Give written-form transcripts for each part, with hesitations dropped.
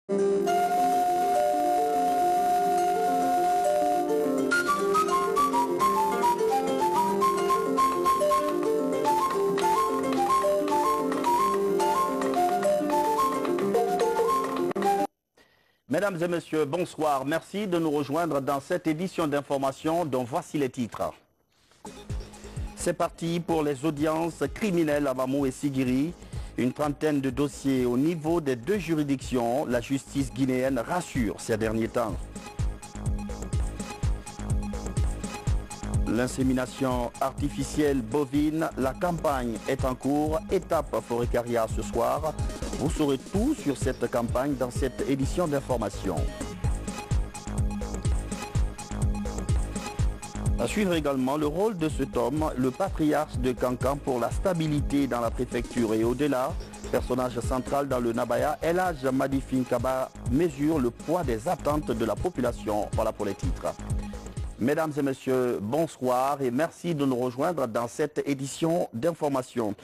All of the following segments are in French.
Mesdames et messieurs, bonsoir. Merci de nous rejoindre dans cette édition d'information dont voici les titres. C'est parti pour les audiences criminelles à Bamou et Sigiri. Une trentaine de dossiers au niveau des deux juridictions. La justice guinéenne rassure ces derniers temps. L'insémination artificielle bovine, la campagne est en cours. Étape Forécaria ce soir. Vous saurez tout sur cette campagne dans cette édition d'information. À suivre également le rôle de cet homme, le patriarche de Kankan pour la stabilité dans la préfecture et au-delà. Personnage central dans le Nabaya, El Hadj Madi Finkaba mesure le poids des attentes de la population. Voilà pour les titres. Mesdames et messieurs, bonsoir et merci de nous rejoindre dans cette édition d'information.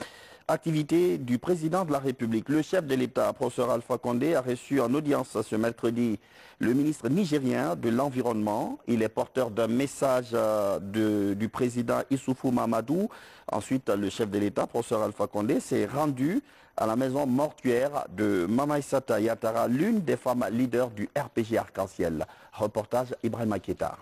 Activité du président de la République. Le chef de l'État, professeur Alpha Condé, a reçu en audience ce mercredi le ministre nigérien de l'Environnement. Il est porteur d'un message du président Issoufou Mahamadou. Ensuite, le chef de l'État, professeur Alpha Condé, s'est rendu à la maison mortuaire de Mama Issata Yatara, l'une des femmes leaders du RPG Arc-en-Ciel. Reportage Ibrahima Keita.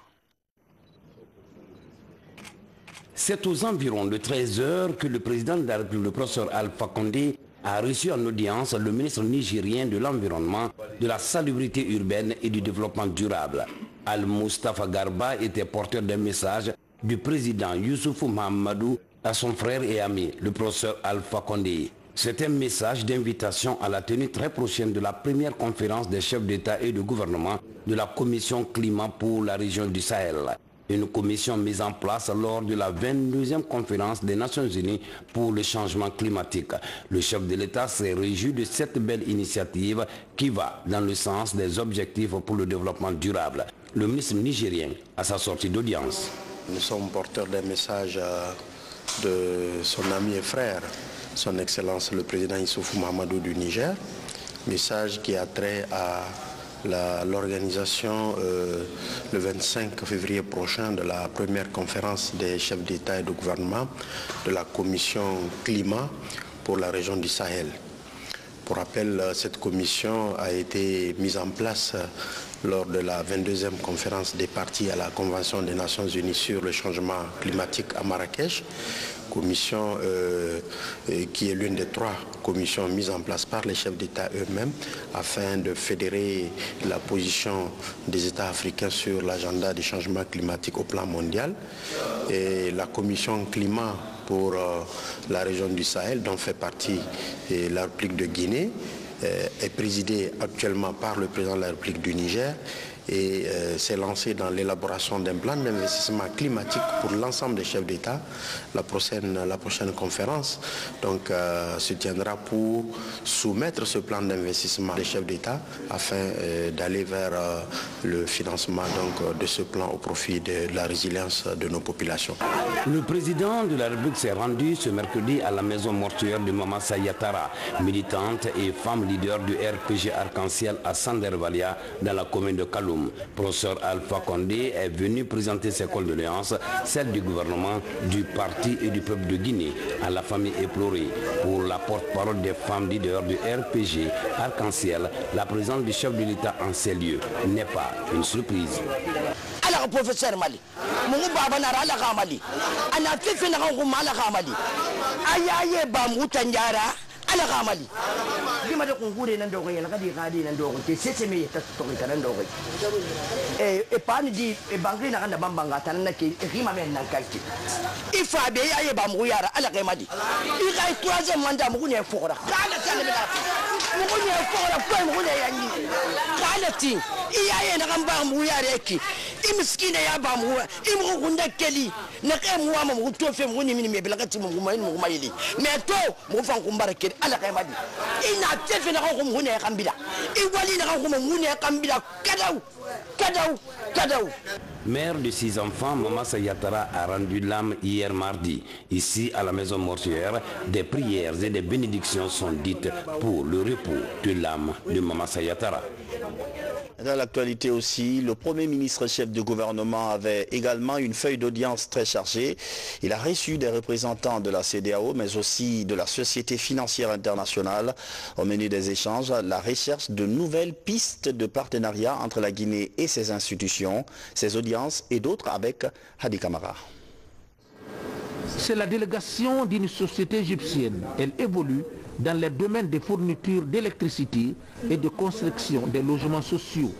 C'est aux environs de 13 h que le président de la République, le professeur Alpha Condé, a reçu en audience le ministre nigérien de l'Environnement, de la Salubrité urbaine et du développement durable. Al-Mustafa Garba était porteur d'un message du président Youssoufou Mahamadou à son frère et ami, le professeur Alpha Condé. C'est un message d'invitation à la tenue très prochaine de la première conférence des chefs d'État et de gouvernement de la Commission climat pour la région du Sahel. Une commission mise en place lors de la 22e conférence des Nations Unies pour le changement climatique. Le chef de l'État s'est réjoui de cette belle initiative qui va dans le sens des objectifs pour le développement durable. Le ministre nigérien à sa sortie d'audience. Nous sommes porteurs d'un message de son ami et frère, son Excellence le président Issoufou Mahamadou du Niger, message qui a trait à l'organisation le 25 février prochain de la première conférence des chefs d'État et de gouvernement de la commission climat pour la région du Sahel. Pour rappel, cette commission a été mise en place lors de la 22e conférence des parties à la Convention des Nations Unies sur le changement climatique à Marrakech, commission qui est l'une des 3 commissions mises en place par les chefs d'État eux-mêmes afin de fédérer la position des États africains sur l'agenda du changement climatique au plan mondial. Et la commission climat pour la région du Sahel, dont fait partie la République de Guinée, est présidée actuellement par le président de la République du Niger et s'est lancé dans l'élaboration d'un plan d'investissement climatique pour l'ensemble des chefs d'État. La prochaine conférence se tiendra pour soumettre ce plan d'investissement des chefs d'État afin d'aller vers le financement de ce plan au profit de la résilience de nos populations. Le président de la République s'est rendu ce mercredi à la maison mortuaire de Mama Sayatara, militante et femme leader du RPG Arc-en-Ciel à Sandervalia dans la commune de Kaloum. Professeur Alpha Condé est venu présenter ses condoléances, celles du gouvernement, du parti et du peuple de Guinée, à la famille éplorée. Pour la porte-parole des femmes leaders du RPG Arc-en-Ciel, la présence du chef de l'État en ces lieux n'est pas une surprise. Alors, professeur Mali, mon baba n'a la ramali, ana fifi na nguma la ramali, ayaye bamu tanjara ala ramali. Lima de concours nan dogo yana kadi kadi nan dogo te sese me ta to ka nan dogo. E pan di e bangri na kanda bambanga tan na ke rima men nan kalki. Ifa be ayaye bamu yara ala kemadi. I kai troisième mandat mu ne fora. Kala tale me mu ne fora ko mu ne yanni. Kala ti iyaye na kamba mu yara eki. Imiskine ya bamu imru kunda keli na kai mu wa mu to fe mu ni me belakati mu mayili. Me to mu fan kumbara keli ala kemadi. Ina tefe na ko mu ne kambila. I wali na ko mu ne kambila kadau. Mère de 6 enfants, Mamassa Yattara a rendu l'âme hier mardi. Ici, à la maison mortuaire, des prières et des bénédictions sont dites pour le repos de l'âme de Mamassa Yattara. Dans l'actualité aussi, le Premier ministre chef de gouvernement avait également une feuille d'audience très chargée. Il a reçu des représentants de la CEDEAO, mais aussi de la Société financière internationale. Au menu des échanges, la recherche de nouvelles pistes de partenariat entre la Guinée et ses institutions, ses audiences et d'autres avec Hadi Kamara. C'est la délégation d'une société égyptienne. Elle évolue dans les domaines des fournitures d'électricité et de construction des logements sociaux.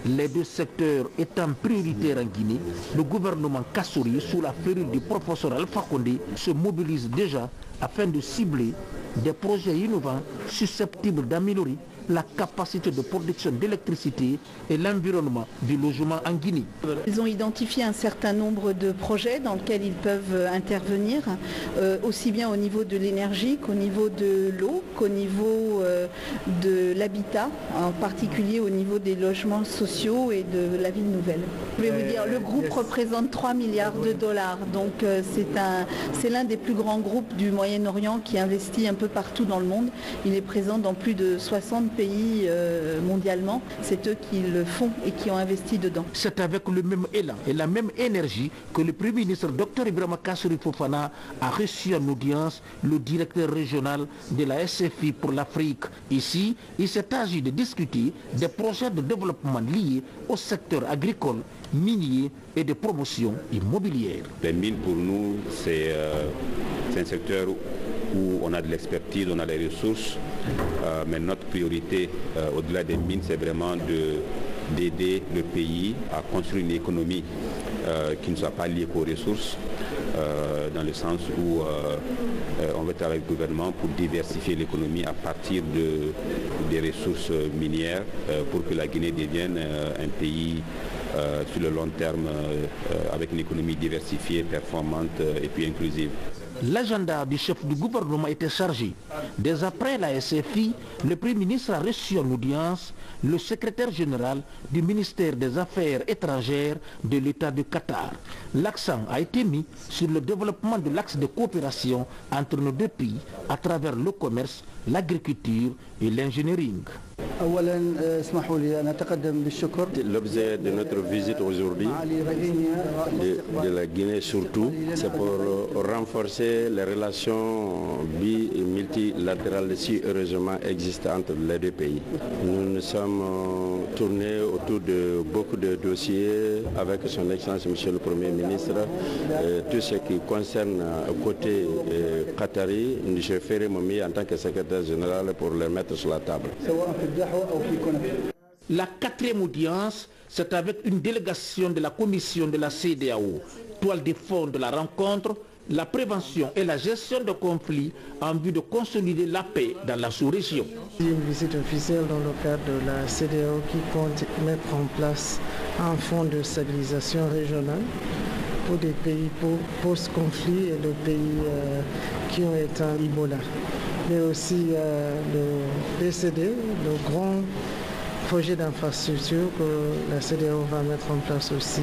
Les deux secteurs étant prioritaires en Guinée, le gouvernement Kassouri, sous la férule du professeur Alpha Condé, se mobilise déjà afin de cibler des projets innovants susceptibles d'améliorer la capacité de production d'électricité et l'environnement du logement en Guinée. Ils ont identifié un certain nombre de projets dans lesquels ils peuvent intervenir, aussi bien au niveau de l'énergie qu'au niveau de l'eau, qu'au niveau de l'habitat, en particulier au niveau des logements sociaux et de la ville nouvelle. Je vais vous dire, le groupe représente 3 milliards de dollars, donc c'est l'un des plus grands groupes du Moyen-Orient qui investit un peu partout dans le monde. Il est présent dans plus de 60 pays mondialement, c'est eux qui le font et qui ont investi dedans. C'est avec le même élan et la même énergie que le Premier ministre Dr Ibrahima Kassory Fofana a reçu en audience le directeur régional de la SFI pour l'Afrique. Ici, il s'est agi de discuter des projets de développement liés au secteur agricole, minier et de promotion immobilière. Les mines pour nous, c'est un secteur où on a de l'expertise, on a des ressources, mais notre priorité au-delà des mines, c'est vraiment d'aider le pays à construire une économie qui ne soit pas liée qu'aux ressources, dans le sens où on veut travailler avec le gouvernement pour diversifier l'économie à partir des ressources minières pour que la Guinée devienne un pays sur le long terme avec une économie diversifiée, performante et puis inclusive. L'agenda du chef du gouvernement était chargé. Dès après la SFI, le Premier ministre a reçu en audience le secrétaire général du ministère des Affaires étrangères de l'État du Qatar. L'accent a été mis sur le développement de l'axe de coopération entre nos deux pays à travers le commerce, l'agriculture et l'ingénierie. L'objet de notre visite aujourd'hui, de la Guinée surtout, c'est pour renforcer les relations multilatérales si heureusement existent entre les deux pays. Nous nous sommes tournés autour de beaucoup de dossiers avec son Excellence Monsieur le Premier ministre. Tout ce qui concerne côté qatari, je ferai mon mieux en tant que secrétaire général pour les mettre sur la table. La quatrième audience, c'est avec une délégation de la commission de la CEDEAO. Toile de fond de la rencontre, la prévention et la gestion de conflits en vue de consolider la paix dans la sous-région. Une visite officielle dans le cadre de la CEDEAO qui compte mettre en place un fonds de stabilisation régionale pour des pays post-conflit et les pays qui ont éteint Ebola. Mais aussi le PCD, le grand projet d'infrastructure que la CEDEAO va mettre en place aussi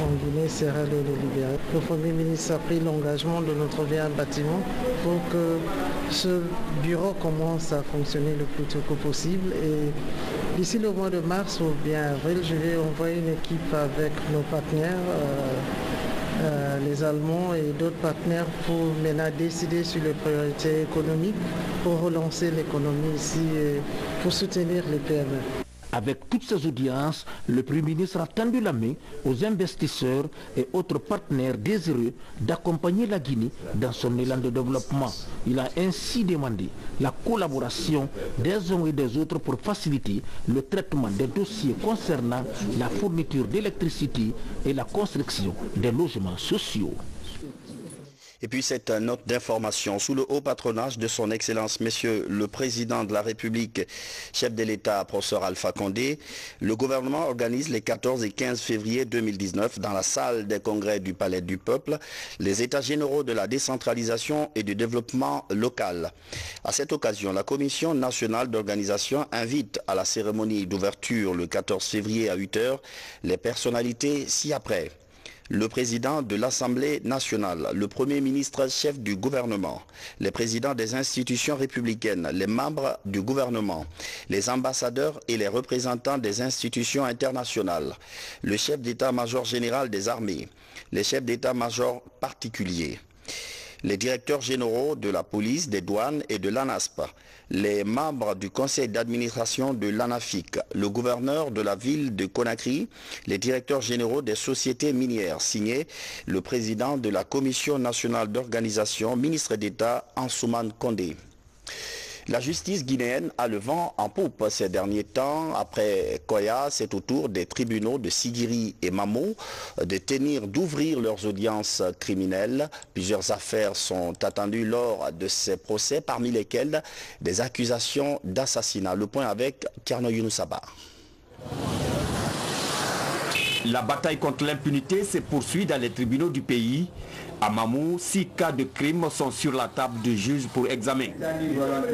en Guinée, Sierra Leone et Libéria. Le Premier ministre a pris l'engagement de notre bien bâtiment pour que ce bureau commence à fonctionner le plus tôt que possible. Et d'ici le mois de mars ou bien avril, je vais envoyer une équipe avec nos partenaires, les Allemands et d'autres partenaires pour maintenant décider sur les priorités économiques pour relancer l'économie ici et pour soutenir les PME. Avec toutes ces audiences, le Premier ministre a tendu la main aux investisseurs et autres partenaires désireux d'accompagner la Guinée dans son élan de développement. Il a ainsi demandé la collaboration des uns et des autres pour faciliter le traitement des dossiers concernant la fourniture d'électricité et la construction des logements sociaux. Et puis cette note d'information, sous le haut patronage de son Excellence, Monsieur le Président de la République, chef de l'État, professeur Alpha Condé, le gouvernement organise les 14 et 15 février 2019 dans la salle des congrès du Palais du Peuple les états généraux de la décentralisation et du développement local. À cette occasion, la Commission nationale d'organisation invite à la cérémonie d'ouverture le 14 février à 8 h les personnalités ci-après. Le président de l'Assemblée nationale, le Premier ministre chef du gouvernement, les présidents des institutions républicaines, les membres du gouvernement, les ambassadeurs et les représentants des institutions internationales, le chef d'état-major général des armées, les chefs d'état-major particuliers, les directeurs généraux de la police, des douanes et de l'ANASP, les membres du conseil d'administration de l'ANAFIC, le gouverneur de la ville de Conakry, les directeurs généraux des sociétés minières, signé le président de la Commission nationale d'organisation, ministre d'État Ansoumane Condé. La justice guinéenne a le vent en poupe ces derniers temps. Après Koya, c'est au tour des tribunaux de Sigiri et Mamo d'ouvrir leurs audiences criminelles. Plusieurs affaires sont attendues lors de ces procès, parmi lesquelles des accusations d'assassinat. Le point avec Kerno Younoussaba. La bataille contre l'impunité se poursuit dans les tribunaux du pays. À Mamou, 6 cas de crimes sont sur la table de juge pour examen.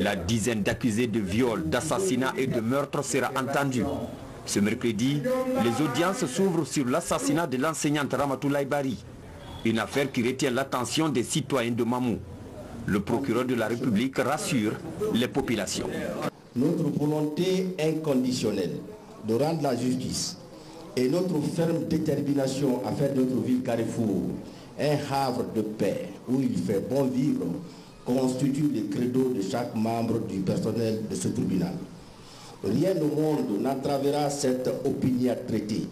La dizaine d'accusés de viol, d'assassinat et de meurtre sera entendue. Ce mercredi, les audiences s'ouvrent sur l'assassinat de l'enseignante Ramatoulaye Bari, une affaire qui retient l'attention des citoyens de Mamou. Le procureur de la République rassure les populations. Notre volonté inconditionnelle de rendre la justice et notre ferme détermination à faire de notre ville Carrefour un havre de paix où il fait bon vivre constitue le credo de chaque membre du personnel de ce tribunal. Rien au monde n'aggravera cette opiniâtreté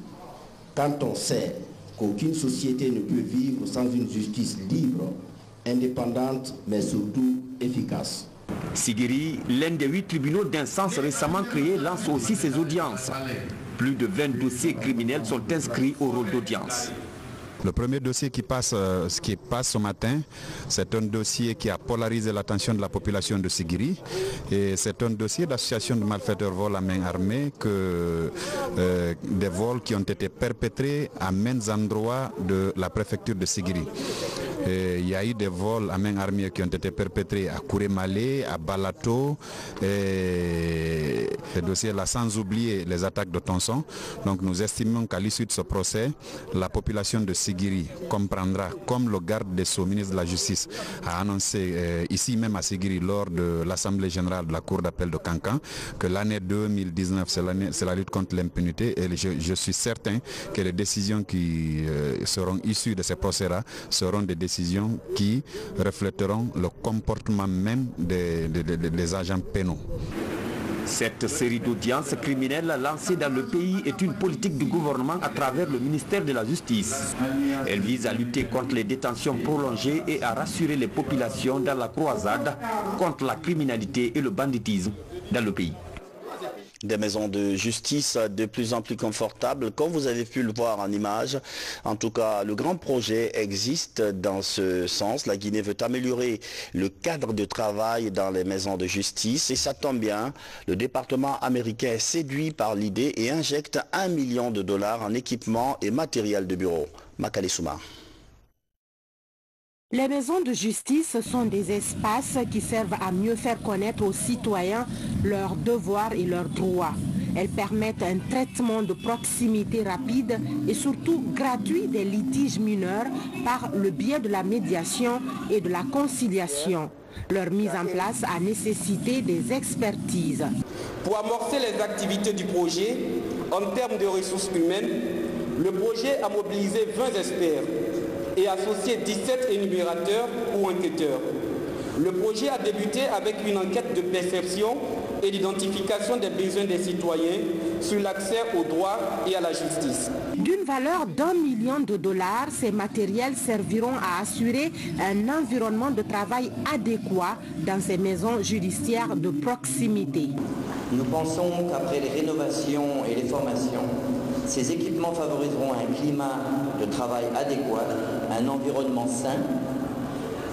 quand on sait qu'aucune société ne peut vivre sans une justice libre, indépendante, mais surtout efficace. Sigiri, l'un des 8 tribunaux d'instance récemment créés, lance aussi ses audiences. Plus de 20 dossiers criminels sont inscrits au rôle d'audience. Le premier dossier qui passe ce matin, c'est un dossier qui a polarisé l'attention de la population de Sigiri. Et c'est un dossier d'association de malfaiteurs vol à main armée, des vols qui ont été perpétrés à maints endroits de la préfecture de Sigiri. Et il y a eu des vols à main armée qui ont été perpétrés à Kourémalé, à Balato, et ces dossiers-là, sans oublier les attaques de Tonson. Donc nous estimons qu'à l'issue de ce procès, la population de Sigiri comprendra, comme le garde des Sceaux, ministre de la Justice, a annoncé ici même à Sigiri lors de l'Assemblée générale de la Cour d'appel de Kankan, que l'année 2019, c'est la lutte contre l'impunité. Et je suis certain que les décisions qui seront issues de ces procès-là seront des décisions qui reflèteront le comportement même des agents pénaux. Cette série d'audiences criminelles lancée dans le pays est une politique du gouvernement à travers le ministère de la Justice. Elle vise à lutter contre les détentions prolongées et à rassurer les populations dans la croisade contre la criminalité et le banditisme dans le pays. Des maisons de justice de plus en plus confortables, comme vous avez pu le voir en image. En tout cas, le grand projet existe dans ce sens. La Guinée veut améliorer le cadre de travail dans les maisons de justice. Et ça tombe bien, le département américain est séduit par l'idée et injecte $1 million en équipement et matériel de bureau. Makali Souma. Les maisons de justice sont des espaces qui servent à mieux faire connaître aux citoyens leurs devoirs et leurs droits. Elles permettent un traitement de proximité rapide et surtout gratuit des litiges mineurs par le biais de la médiation et de la conciliation. Leur mise en place a nécessité des expertises. Pour amorcer les activités du projet, en termes de ressources humaines, le projet a mobilisé 20 experts et associé 17 énumérateurs ou enquêteurs. Le projet a débuté avec une enquête de perception et d'identification des besoins des citoyens sur l'accès aux droits et à la justice. D'une valeur d'$1 million, ces matériels serviront à assurer un environnement de travail adéquat dans ces maisons judiciaires de proximité. Nous pensons qu'après les rénovations et les formations, ces équipements favoriseront un climat de travail adéquat, un environnement sain,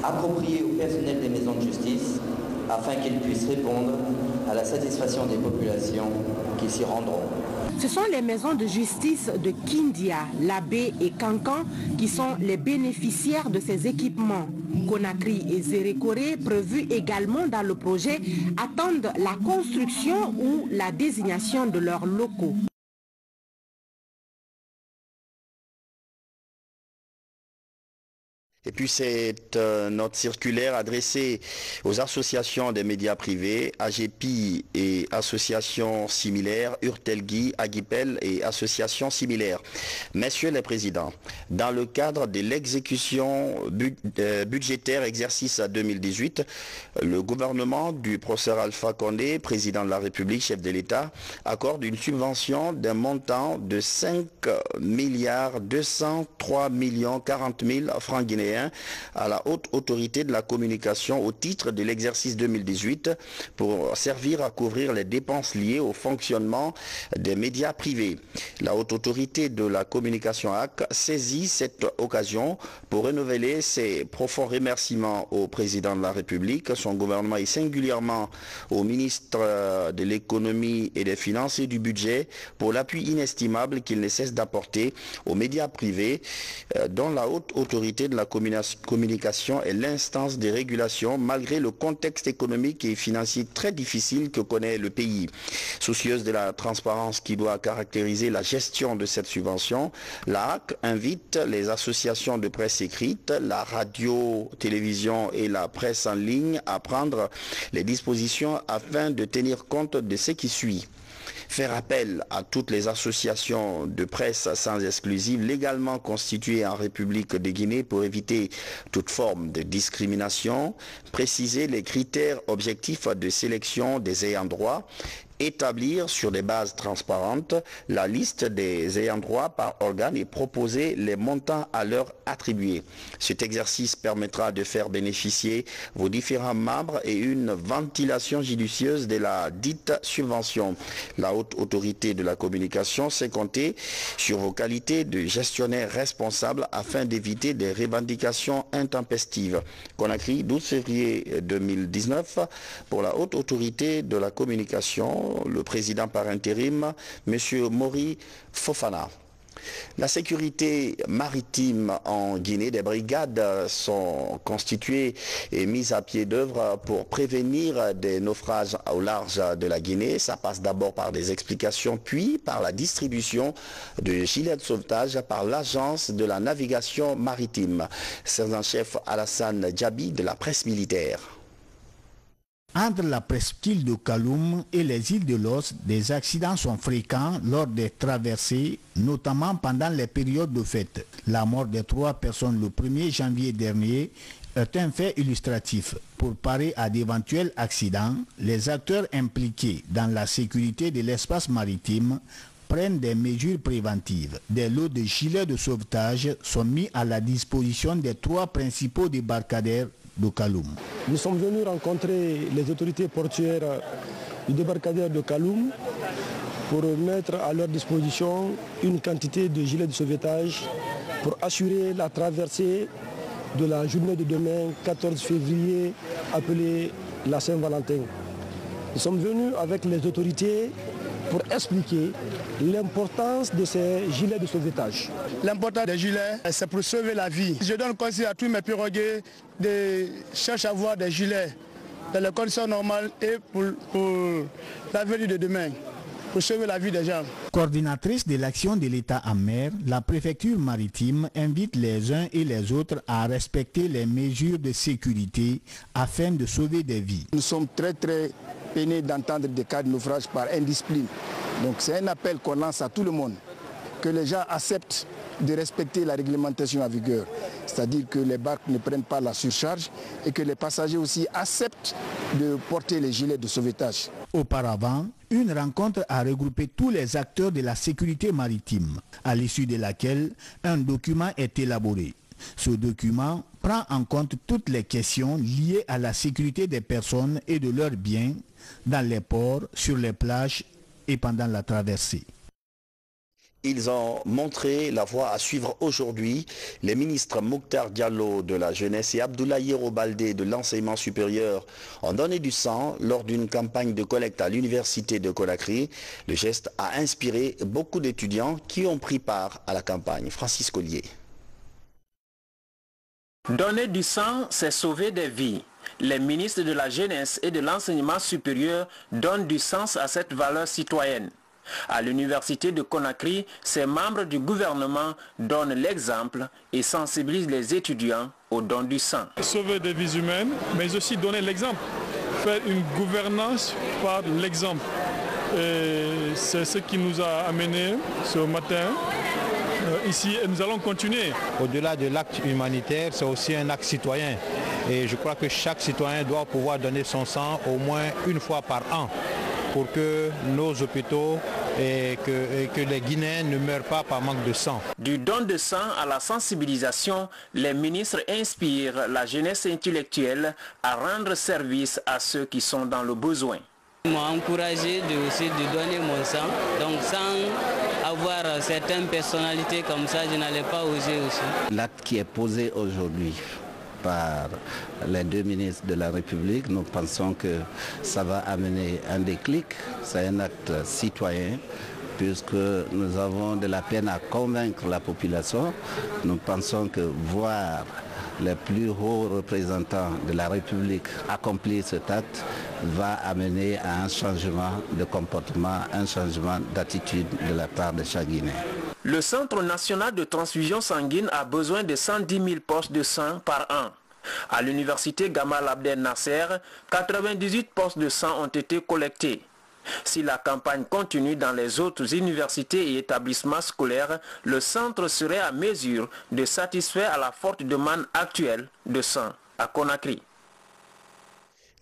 appropriée au personnel des maisons de justice afin qu'ils puissent répondre à la satisfaction des populations qui s'y rendront. Ce sont les maisons de justice de Kindia, Labé et Kankan qui sont les bénéficiaires de ces équipements. Conakry et Zérékoré, prévus également dans le projet, attendent la construction ou la désignation de leurs locaux. Et puis c'est notre circulaire adressée aux associations des médias privés, AGEPI et associations similaires, Urtelgui, Agipel et associations similaires. Messieurs les présidents, dans le cadre de l'exécution budgétaire exercice 2018, le gouvernement du professeur Alpha Condé, président de la République, chef de l'État, accorde une subvention d'un montant de 5 203 40 000 francs guinéens à la haute autorité de la communication au titre de l'exercice 2018 pour servir à couvrir les dépenses liées au fonctionnement des médias privés. La haute autorité de la communication AC saisit cette occasion pour renouveler ses profonds remerciements au président de la République, son gouvernement et singulièrement au ministre de l'économie et des finances et du budget pour l'appui inestimable qu'il ne cesse d'apporter aux médias privés dont la haute autorité de la communication est l'instance de régulation malgré le contexte économique et financier très difficile que connaît le pays. Soucieuse de la transparence qui doit caractériser la gestion de cette subvention, la HAC invite les associations de presse écrite, la radio, télévision et la presse en ligne à prendre les dispositions afin de tenir compte de ce qui suit. Faire appel à toutes les associations de presse sans exclusive légalement constituées en République de Guinée pour éviter toute forme de discrimination, préciser les critères objectifs de sélection des ayants droit, établir sur des bases transparentes la liste des ayants droit par organe et proposer les montants à leur attribuer. Cet exercice permettra de faire bénéficier vos différents membres et une ventilation judicieuse de la dite subvention. La haute autorité de la communication sait compter sur vos qualités de gestionnaire responsable afin d'éviter des revendications intempestives. Conakry, 12 février 2019, pour la haute autorité de la communication, le président par intérim, M. Mori Fofana. La sécurité maritime en Guinée, des brigades sont constituées et mises à pied d'œuvre pour prévenir des naufrages au large de la Guinée. Ça passe d'abord par des explications, puis par la distribution de gilets de sauvetage par l'agence de la navigation maritime. Sergent-chef Alassane Djabi de la presse militaire. Entre la presqu'île de Kaloum et les îles de Los, des accidents sont fréquents lors des traversées, notamment pendant les périodes de fête. La mort de 3 personnes le 1er janvier dernier est un fait illustratif. Pour parer à d'éventuels accidents, les acteurs impliqués dans la sécurité de l'espace maritime prennent des mesures préventives. Des lots de gilets de sauvetage sont mis à la disposition des 3 principaux débarcadères de Kaloum. Nous sommes venus rencontrer les autorités portuaires du débarcadère de Kaloum pour mettre à leur disposition une quantité de gilets de sauvetage pour assurer la traversée de la journée de demain, 14 février, appelée la Saint-Valentin. Nous sommes venus avec les autorités pour expliquer l'importance de ces gilets de sauvetage. L'importance des gilets, c'est pour sauver la vie. Je donne conseil à tous mes piroguiers de chercher à avoir des gilets dans les conditions normales et pour l'avenir de demain, pour sauver la vie des gens. Coordinatrice de l'action de l'État en mer, la préfecture maritime invite les uns et les autres à respecter les mesures de sécurité afin de sauver des vies. Nous sommes très peinés d'entendre des cas de naufrage par indiscipline. Donc c'est un appel qu'on lance à tout le monde, que les gens acceptent de respecter la réglementation en vigueur. C'est-à-dire que les barques ne prennent pas la surcharge et que les passagers aussi acceptent de porter les gilets de sauvetage. Auparavant, une rencontre a regroupé tous les acteurs de la sécurité maritime, à l'issue de laquelle un document est élaboré. Ce document prend en compte toutes les questions liées à la sécurité des personnes et de leurs biens dans les ports, sur les plages et pendant la traversée. Ils ont montré la voie à suivre aujourd'hui. Les ministres Mokhtar Diallo de la Jeunesse et Abdoulaye Baldé de l'Enseignement supérieur ont donné du sang lors d'une campagne de collecte à l'université de Conakry. Le geste a inspiré beaucoup d'étudiants qui ont pris part à la campagne. Francis Collier. Donner du sang, c'est sauver des vies. Les ministres de la Jeunesse et de l'Enseignement supérieur donnent du sens à cette valeur citoyenne. À l'université de Conakry, ces membres du gouvernement donnent l'exemple et sensibilisent les étudiants au don du sang. Sauver des vies humaines, mais aussi donner l'exemple. Faire une gouvernance par l'exemple. C'est ce qui nous a amené ce matin ici et nous allons continuer. Au-delà de l'acte humanitaire, c'est aussi un acte citoyen. Et je crois que chaque citoyen doit pouvoir donner son sang au moins une fois par an, pour que nos hôpitaux et que les Guinéens ne meurent pas par manque de sang. Du don de sang à la sensibilisation, les ministres inspirent la jeunesse intellectuelle à rendre service à ceux qui sont dans le besoin. Ils m'ont encouragé aussi de donner mon sang, donc sans avoir certaines personnalités comme ça, je n'allais pas oser aussi. L'acte qui est posé aujourd'hui par les deux ministres de la République, nous pensons que ça va amener un déclic. C'est un acte citoyen puisque nous avons de la peine à convaincre la population. Nous pensons que voir les plus hauts représentants de la République accomplir cet acte va amener à un changement de comportement, un changement d'attitude de la part de chaque Guinéen. Le Centre national de transfusion sanguine a besoin de 110 000 postes de sang par an. À l'université Gamal Abdel Nasser, 98 postes de sang ont été collectés. Si la campagne continue dans les autres universités et établissements scolaires, le centre serait à mesure de satisfaire à la forte demande actuelle de sang à Conakry.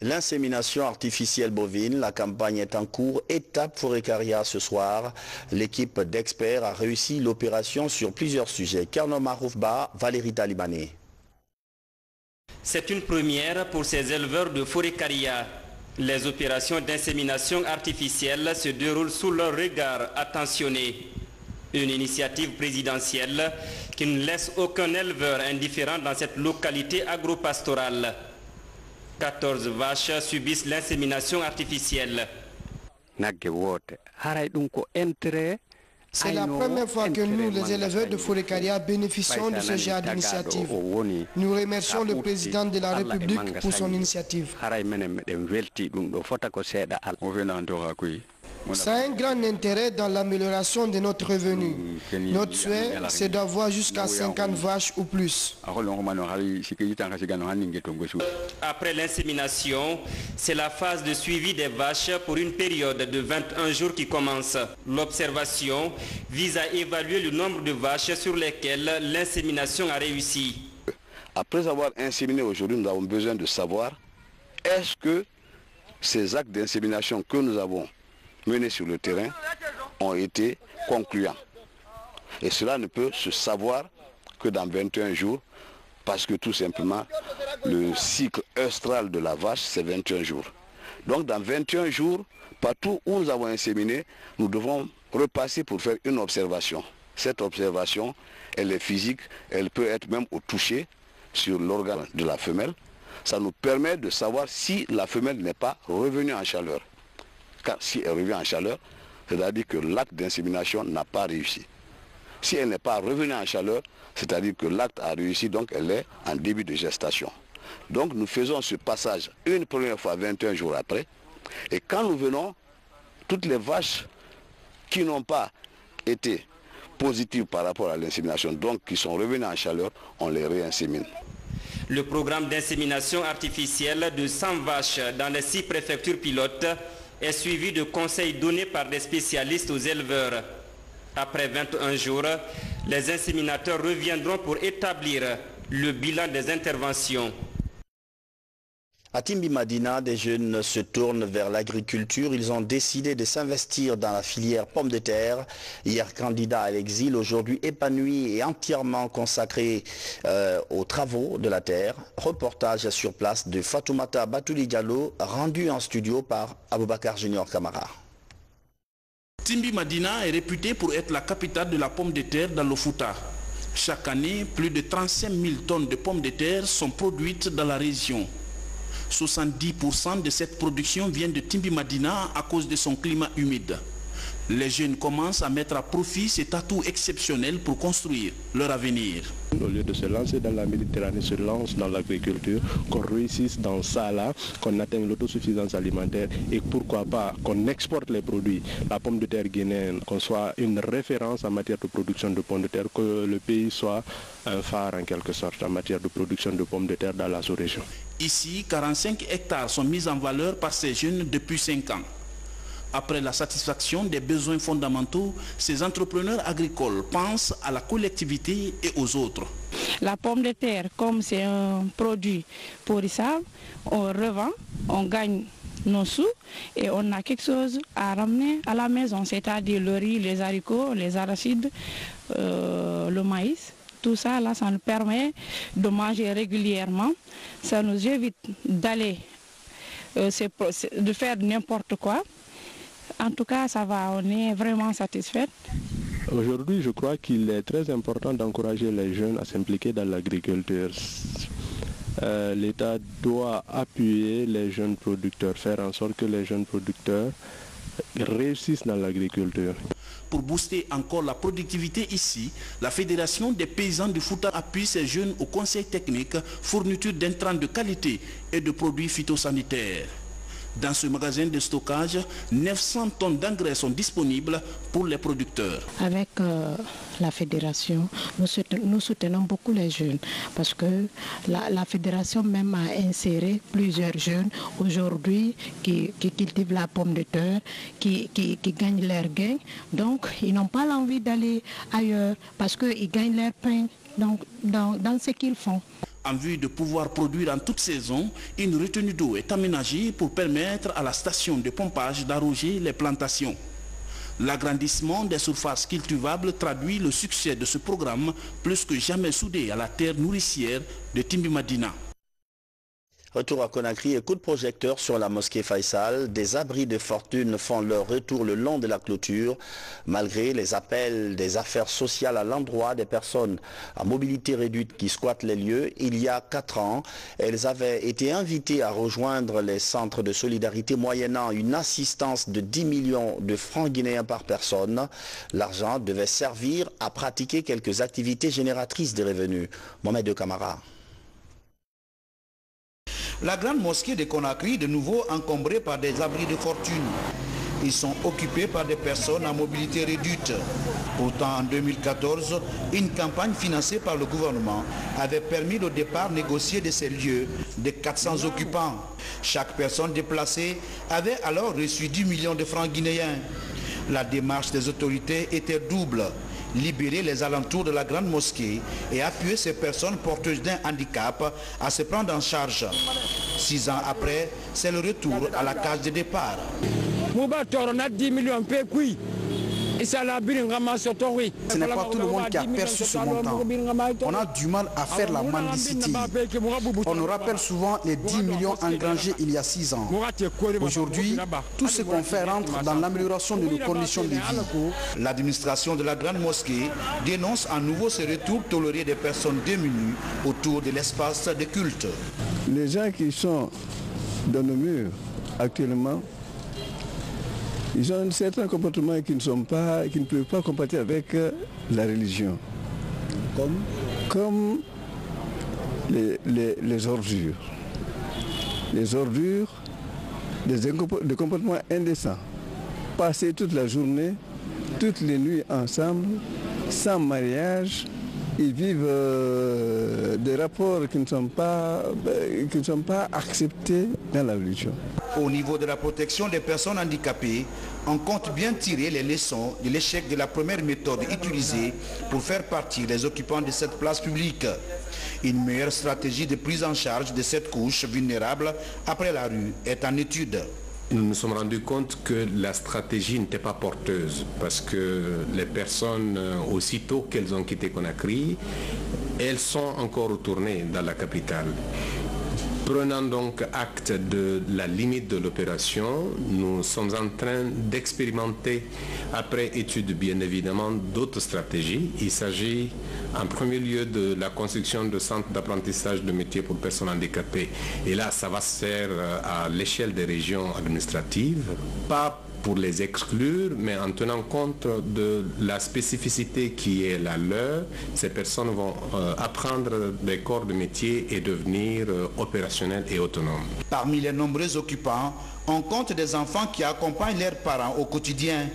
L'insémination artificielle bovine, la campagne est en cours, étape Forécaria ce soir. L'équipe d'experts a réussi l'opération sur plusieurs sujets. Kerno Maroufba, Valérie Talibané. C'est une première pour ces éleveurs de Forécaria. Les opérations d'insémination artificielle se déroulent sous leur regard attentionné. Une initiative présidentielle qui ne laisse aucun éleveur indifférent dans cette localité agropastorale. 14 vaches subissent l'insémination artificielle. C'est la première fois que nous, les éleveurs de Forécaria, bénéficions de ce genre d'initiative. Nous remercions le président de la République pour son initiative. Ça a un grand intérêt dans l'amélioration de notre revenu. Notre souhait, c'est d'avoir jusqu'à 50 vaches ou plus. Après l'insémination, c'est la phase de suivi des vaches pour une période de 21 jours qui commence. L'observation vise à évaluer le nombre de vaches sur lesquelles l'insémination a réussi. Après avoir inséminé aujourd'hui, nous avons besoin de savoir est-ce que ces actes d'insémination que nous avons menés sur le terrain ont été concluants. Et cela ne peut se savoir que dans 21 jours parce que tout simplement le cycle œstral de la vache c'est 21 jours. Donc dans 21 jours, partout où nous avons inséminé, nous devons repasser pour faire une observation. Cette observation, elle est physique, elle peut être même au toucher sur l'organe de la femelle. Ça nous permet de savoir si la femelle n'est pas revenue en chaleur. Car si elle revient en chaleur, c'est-à-dire que l'acte d'insémination n'a pas réussi. Si elle n'est pas revenue en chaleur, c'est-à-dire que l'acte a réussi, donc elle est en début de gestation. Donc nous faisons ce passage une première fois 21 jours après. Et quand nous venons, toutes les vaches qui n'ont pas été positives par rapport à l'insémination, donc qui sont revenues en chaleur, on les réinsémine. Le programme d'insémination artificielle de 100 vaches dans les 6 préfectures pilotes est suivi de conseils donnés par des spécialistes aux éleveurs. Après 21 jours, les inséminateurs reviendront pour établir le bilan des interventions. À Timbi Madina, des jeunes se tournent vers l'agriculture. Ils ont décidé de s'investir dans la filière pommes de terre. Hier candidat à l'exil, aujourd'hui épanoui et entièrement consacré aux travaux de la terre. Reportage sur place de Fatoumata Batouli Diallo, rendu en studio par Aboubakar Junior Camara. Timbi Madina est réputée pour être la capitale de la pomme de terre dans le Fouta. Chaque année, plus de 35 000 tonnes de pommes de terre sont produites dans la région. 70% de cette production vient de Timbi Madina à cause de son climat humide. Les jeunes commencent à mettre à profit cet atout exceptionnel pour construire leur avenir. Au lieu de se lancer dans la Méditerranée, se lance dans l'agriculture, qu'on réussisse dans ça là, qu'on atteigne l'autosuffisance alimentaire et pourquoi pas qu'on exporte les produits. La pomme de terre guinéenne, qu'on soit une référence en matière de production de pommes de terre, que le pays soit un phare en quelque sorte en matière de production de pommes de terre dans la sous-région. Ici, 45 hectares sont mis en valeur par ces jeunes depuis 5 ans. Après la satisfaction des besoins fondamentaux, ces entrepreneurs agricoles pensent à la collectivité et aux autres. La pomme de terre, comme c'est un produit pourrissable, on revend, on gagne nos sous et on a quelque chose à ramener à la maison, c'est-à-dire le riz, les haricots, les arachides, le maïs. Tout ça, là, ça nous permet de manger régulièrement. Ça nous évite d'aller, de faire n'importe quoi. En tout cas, ça va, on est vraiment satisfait. Aujourd'hui, je crois qu'il est très important d'encourager les jeunes à s'impliquer dans l'agriculture. L'État doit appuyer les jeunes producteurs, faire en sorte que les jeunes producteurs réussissent dans l'agriculture. Pour booster encore la productivité ici, la Fédération des paysans du Fouta appuie ces jeunes au conseil technique, fourniture d'intrants de qualité et de produits phytosanitaires. Dans ce magasin de stockage, 900 tonnes d'engrais sont disponibles pour les producteurs. Avec la fédération, nous soutenons beaucoup les jeunes parce que la fédération même a inséré plusieurs jeunes aujourd'hui qui cultivent la pomme de terre, qui gagnent leur gain. Donc ils n'ont pas l'envie d'aller ailleurs parce qu'ils gagnent leur pain dans ce qu'ils font. En vue de pouvoir produire en toute saison, une retenue d'eau est aménagée pour permettre à la station de pompage d'arroser les plantations. L'agrandissement des surfaces cultivables traduit le succès de ce programme plus que jamais soudé à la terre nourricière de Timbi Madina. Retour à Conakry et coup de projecteur sur la mosquée Faisal. Des abris de fortune font leur retour le long de la clôture. Malgré les appels des affaires sociales à l'endroit des personnes à mobilité réduite qui squattent les lieux, il y a 4 ans, elles avaient été invitées à rejoindre les centres de solidarité moyennant une assistance de 10 millions de francs guinéens par personne. L'argent devait servir à pratiquer quelques activités génératrices de revenus. Mohamed Kamara. La grande mosquée de Conakry, de nouveau encombrée par des abris de fortune. Ils sont occupés par des personnes à mobilité réduite. Pourtant, en 2014, une campagne financée par le gouvernement avait permis le départ négocié de ces lieux de 400 occupants. Chaque personne déplacée avait alors reçu 10 millions de francs guinéens. La démarche des autorités était double. Libérer les alentours de la grande mosquée et appuyer ces personnes porteuses d'un handicap à se prendre en charge. 6 ans après, c'est le retour à la case de départ. Ce n'est pas tout le monde qui a perçu ce montant. On a du mal à faire la mendicité. On nous rappelle souvent les 10 millions engrangés il y a 6 ans. Aujourd'hui, tout ce qu'on fait rentre dans l'amélioration de nos conditions de vie. L'administration de la grande mosquée dénonce à nouveau ce retour toléré des personnes démunies autour de l'espace de culte. Les gens qui sont dans nos murs actuellement, ils ont un certain comportement qui ne peuvent pas compatir avec la religion. Comme les ordures. Les ordures, des comportements indécents. Passer toute la journée, toutes les nuits ensemble, sans mariage, ils vivent des rapports qui ne sont pas acceptés dans la religion. Au niveau de la protection des personnes handicapées, on compte bien tirer les leçons de l'échec de la première méthode utilisée pour faire partir les occupants de cette place publique. Une meilleure stratégie de prise en charge de cette couche vulnérable après la rue est en étude. Nous nous sommes rendus compte que la stratégie n'était pas porteuse parce que les personnes, aussitôt qu'elles ont quitté Conakry, elles sont encore retournées dans la capitale. Prenant donc acte de la limite de l'opération, nous sommes en train d'expérimenter, après étude bien évidemment, d'autres stratégies. Il s'agit en premier lieu de la construction de centres d'apprentissage de métiers pour personnes handicapées. Et là, ça va se faire à l'échelle des régions administratives, pas pour les exclure, mais en tenant compte de la spécificité qui est la leur. Ces personnes vont apprendre des corps de métier et devenir opérationnels et autonomes. Parmi les nombreux occupants, on compte des enfants qui accompagnent leurs parents au quotidien.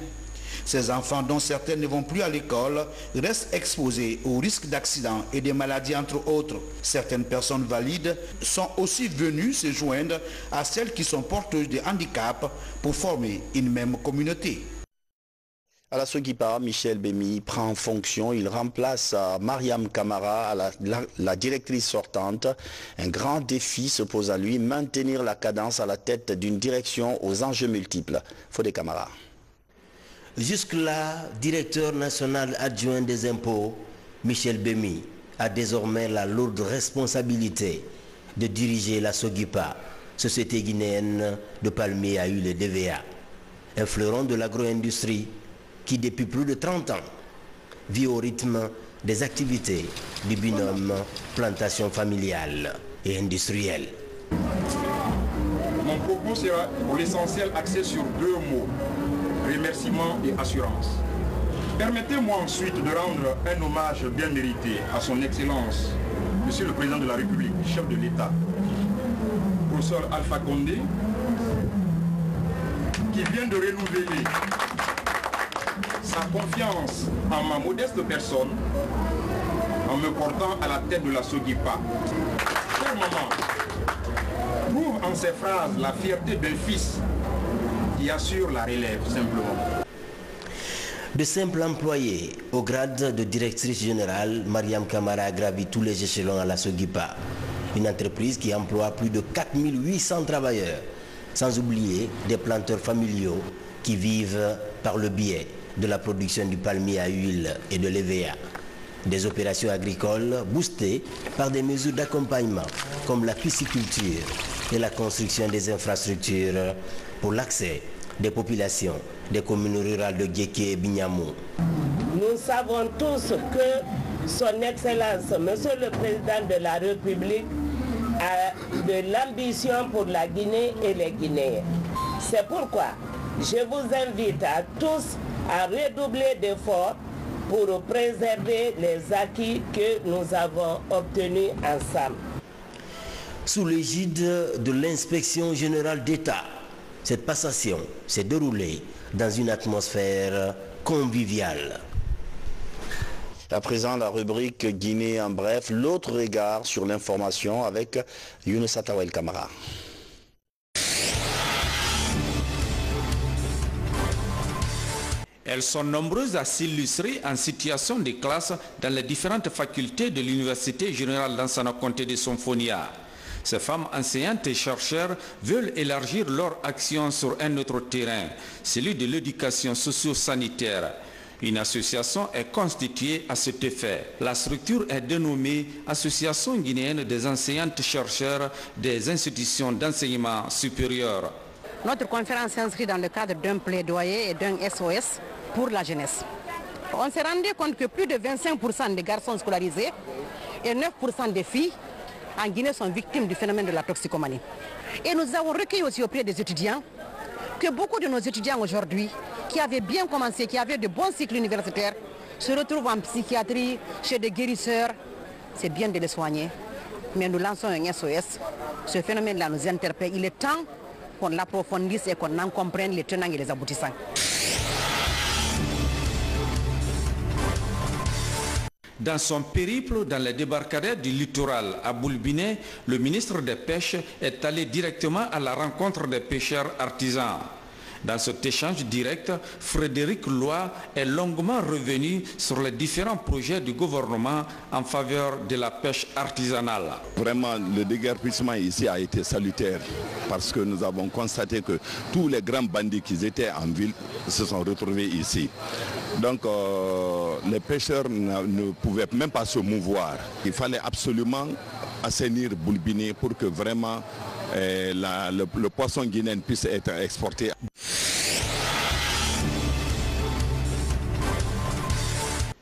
Ces enfants, dont certains ne vont plus à l'école, restent exposés au risque d'accidents et de maladies entre autres. Certaines personnes valides sont aussi venues se joindre à celles qui sont porteuses de handicap pour former une même communauté. À la Sogipa, Michel Bémi prend fonction. Il remplace Mariam Camara, la directrice sortante. Un grand défi se pose à lui, maintenir la cadence à la tête d'une direction aux enjeux multiples. Fodé Camara. Jusque-là, directeur national adjoint des impôts, Michel Bémi a désormais la lourde responsabilité de diriger la Sogipa, société guinéenne de palmiers à huile et DVA, un fleuron de l'agro-industrie qui depuis plus de 30 ans vit au rythme des activités du binôme plantation familiale et industrielle. Mon propos sera pour l'essentiel axé sur deux mots: remerciement et assurance. Permettez-moi ensuite de rendre un hommage bien mérité à son Excellence, Monsieur le Président de la République, chef de l'État, professeur Alpha Condé, qui vient de renouveler sa confiance en ma modeste personne en me portant à la tête de la Sogipa. Pour maman trouve en ces phrases la fierté d'un fils qui assure la relève simplement. De simple employé au grade de directrice générale, Mariam Camara a gravi tous les échelons à la Sogipa, une entreprise qui emploie plus de 4800 travailleurs, sans oublier des planteurs familiaux qui vivent par le biais de la production du palmier à huile et de l'EVA. Des opérations agricoles boostées par des mesures d'accompagnement comme la pisciculture et la construction des infrastructures pour l'accès des populations des communes rurales de Guéké et Bignamou. Nous savons tous que son Excellence, Monsieur le Président de la République, a de l'ambition pour la Guinée et les Guinéens. C'est pourquoi je vous invite à tous à redoubler d'efforts pour préserver les acquis que nous avons obtenus ensemble. Sous l'égide de l'inspection générale d'État, cette passation s'est déroulée dans une atmosphère conviviale. À présent, la rubrique Guinée en bref, l'autre regard sur l'information avec Younous Atawel Camara. Elles sont nombreuses à s'illustrer en situation de classe dans les différentes facultés de l'Université générale d'Ansana Conté de Somfonia. Ces femmes enseignantes et chercheurs veulent élargir leur action sur un autre terrain, celui de l'éducation socio-sanitaire. Une association est constituée à cet effet. La structure est dénommée Association guinéenne des enseignantes-chercheurs des institutions d'enseignement supérieur. Notre conférence s'inscrit dans le cadre d'un plaidoyer et d'un SOS pour la jeunesse. On s'est rendu compte que plus de 25% des garçons scolarisés et 9% des filles en Guinée sont victimes du phénomène de la toxicomanie. Et nous avons recueilli aussi auprès des étudiants que beaucoup de nos étudiants aujourd'hui, qui avaient bien commencé, qui avaient de bons cycles universitaires, se retrouvent en psychiatrie, chez des guérisseurs. C'est bien de les soigner, mais nous lançons un SOS. Ce phénomène-là nous interpelle. Il est temps qu'on l'approfondisse et qu'on en comprenne les tenants et les aboutissants. Dans son périple dans les débarcadères du littoral à Boulbiné, le ministre des Pêches est allé directement à la rencontre des pêcheurs artisans. Dans cet échange direct, Frédéric Loy est longuement revenu sur les différents projets du gouvernement en faveur de la pêche artisanale. Vraiment, le déguerpissement ici a été salutaire parce que nous avons constaté que tous les grands bandits qui étaient en ville se sont retrouvés ici. Donc les pêcheurs ne pouvaient même pas se mouvoir. Il fallait absolument assainir Boulbini pour que vraiment le poisson guinéen puisse être exporté.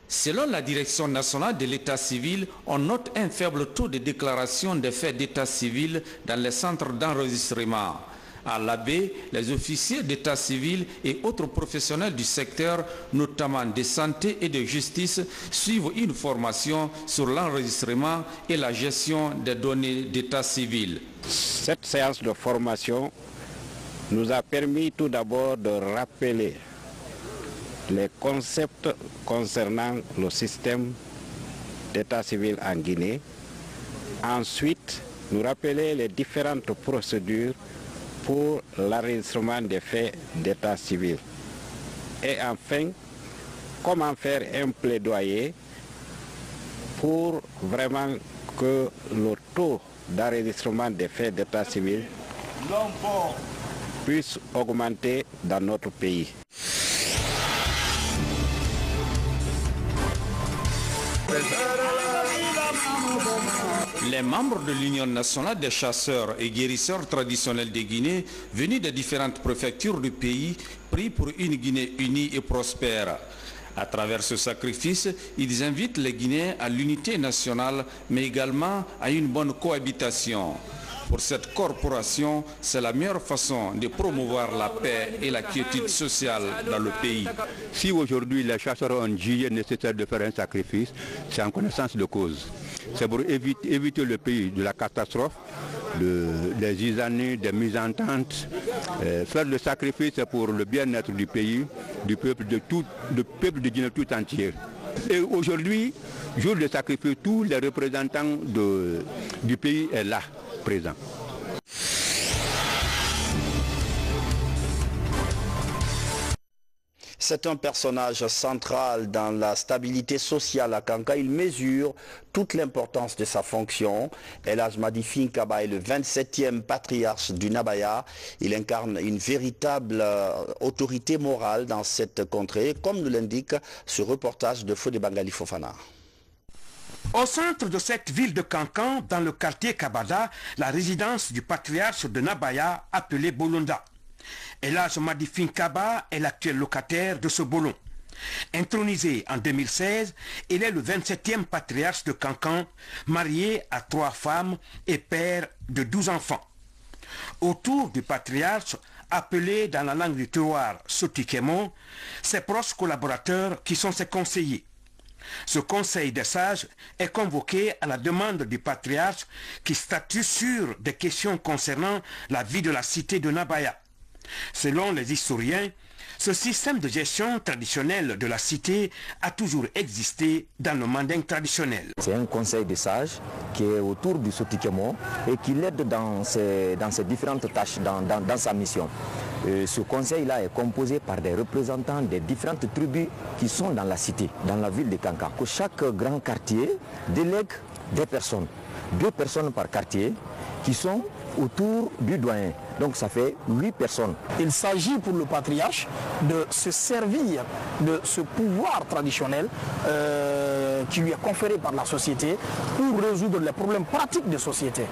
Selon la Direction nationale de l'état civil, on note un faible taux de déclaration des faits d'état civil dans les centres d'enregistrement. À l'AB, les officiers d'état civil et autres professionnels du secteur, notamment de santé et de justice, suivent une formation sur l'enregistrement et la gestion des données d'état civil. Cette séance de formation nous a permis tout d'abord de rappeler les concepts concernant le système d'état civil en Guinée. Ensuite, nous rappeler les différentes procédures pour l'enregistrement des faits d'état civil. Et enfin, comment faire un plaidoyer pour vraiment que le taux d'enregistrement des faits d'état civil puisse augmenter dans notre pays. Les membres de l'Union nationale des chasseurs et guérisseurs traditionnels de Guinée, venus des différentes préfectures du pays, prient pour une Guinée unie et prospère. À travers ce sacrifice, ils invitent les Guinéens à l'unité nationale, mais également à une bonne cohabitation. Pour cette corporation, c'est la meilleure façon de promouvoir la paix et la quiétude sociale dans le pays. Si aujourd'hui les chasseurs ont jugé nécessaire de faire un sacrifice, c'est en connaissance de cause. C'est pour éviter le pays de la catastrophe, des gisanées, des mésententes. Faire le sacrifice pour le bien-être du pays, du peuple de Guinée tout entier. Et aujourd'hui, jour de sacrifice, tous les représentants du pays sont là, présents. C'est un personnage central dans la stabilité sociale à Kanka. Il mesure toute l'importance de sa fonction. El Hadj Madi Kaba est le 27e patriarche du Nabaya. Il incarne une véritable autorité morale dans cette contrée, comme nous l'indique ce reportage de Fodé Bangali Fofana. Au centre de cette ville de Kankan, dans le quartier Kabada, la résidence du patriarche de Nabaya appelé Bolonda. El Hadj Madi Kaba est l'actuel locataire de ce bolon. Intronisé en 2016, il est le 27e patriarche de Kankan, marié à 3 femmes et père de 12 enfants. Autour du patriarche, appelé dans la langue du terroir Sotikemo, ses proches collaborateurs qui sont ses conseillers. Ce conseil des sages est convoqué à la demande du patriarche qui statue sur des questions concernant la vie de la cité de Nabaya. Selon les historiens, ce système de gestion traditionnel de la cité a toujours existé dans le manding traditionnel. C'est un conseil de sages qui est autour du Sotikemo et qui l'aide dans ses différentes tâches, dans sa mission. Ce conseil-là est composé par des représentants des différentes tribus qui sont dans la cité, dans la ville de Kanka. Que chaque grand quartier délègue des personnes, 2 personnes par quartier qui sont autour du doyen. Donc ça fait 8 personnes. Il s'agit pour le patriarche de se servir de ce pouvoir traditionnel qui lui est conféré par la société pour résoudre les problèmes pratiques de société,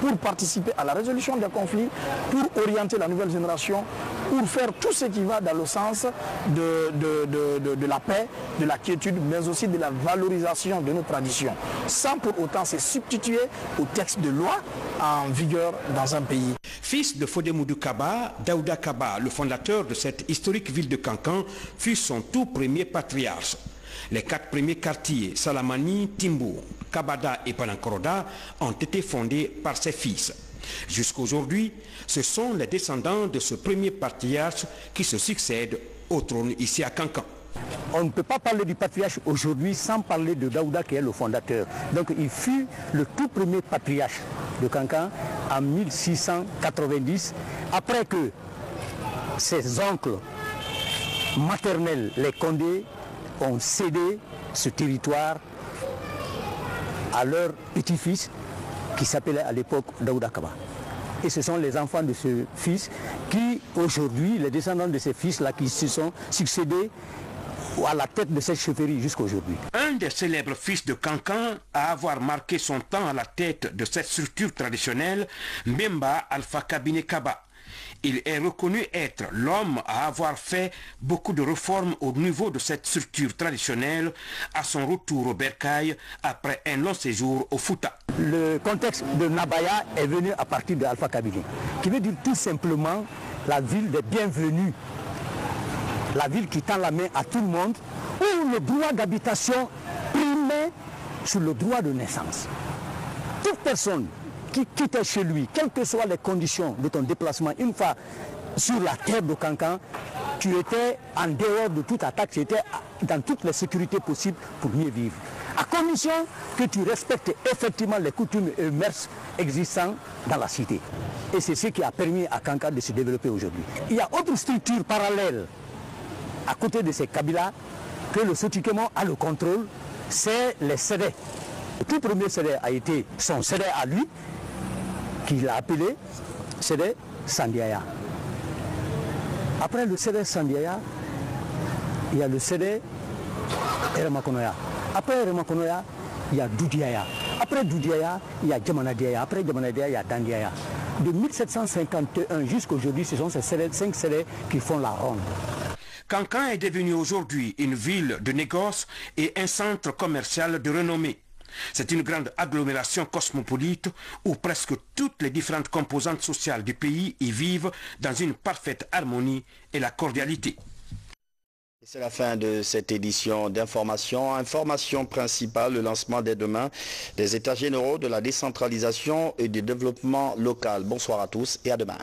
pour participer à la résolution des conflits, pour orienter la nouvelle génération, pour faire tout ce qui va dans le sens de la paix, de la quiétude, mais aussi de la valorisation de nos traditions, sans pour autant se substituer aux textes de loi en vigueur dans un pays. Fils de Fodé Kaba, Daouda Kaba, le fondateur de cette historique ville de Kankan, fut son tout premier patriarche. Les 4 premiers quartiers, Salamani, Timbo, Kabada et Palankoroda, ont été fondés par ses fils. Jusqu'aujourd'hui, ce sont les descendants de ce premier patriarche qui se succèdent au trône ici à Kankan. On ne peut pas parler du patriarche aujourd'hui sans parler de Daouda qui est le fondateur. Donc il fut le tout premier patriarche de Kankan en 1690, après que ses oncles maternels, les Condés, ont cédé ce territoire à leur petit-fils qui s'appelait à l'époque Daouda Kaba. Et ce sont les enfants de ce fils qui, aujourd'hui, les descendants de ces fils-là qui se sont succédés à la tête de cette chefferie jusqu'aujourd'hui. Un des célèbres fils de Kankan à avoir marqué son temps à la tête de cette structure traditionnelle, Mbemba Alpha Kabine Kaba. Il est reconnu être l'homme à avoir fait beaucoup de réformes au niveau de cette structure traditionnelle à son retour au Bercail après un long séjour au Fouta. Le contexte de Nabaya est venu à partir de Alpha Kabine, qui veut dire tout simplement la ville des bienvenus, la ville qui tend la main à tout le monde, où le droit d'habitation primait sur le droit de naissance. Toute personne qui quittait chez lui, quelles que soient les conditions de ton déplacement, une fois sur la terre de Kankan, tu étais en dehors de toute attaque, tu étais dans toutes les sécurités possibles pour mieux vivre. À condition que tu respectes effectivement les coutumes et mœurs existants dans la cité. Et c'est ce qui a permis à Kankan de se développer aujourd'hui. Il y a autre structure parallèle à côté de ces Kabila que le Sotikemo a le contrôle, c'est les Sédé. Le tout premier Sédé a été son Sédé à lui, qu'il a appelé Sédé Sandiaya. Après le Sédé Sandiaya, il y a le Sédé Eremakonoya. Après Eremakonoya, il y a Doudiaya. Après Doudiaya, il y a Djamanadiaya. Après Djamanadiaya, il y a Dandiaya. De 1751 jusqu'à aujourd'hui, ce sont ces 5 Sédés qui font la ronde. Kankan est devenu aujourd'hui une ville de négoce et un centre commercial de renommée. C'est une grande agglomération cosmopolite où presque toutes les différentes composantes sociales du pays y vivent dans une parfaite harmonie et la cordialité. C'est la fin de cette édition d'information. Information principale, le lancement dès demain des États généraux de la décentralisation et du développement local. Bonsoir à tous et à demain.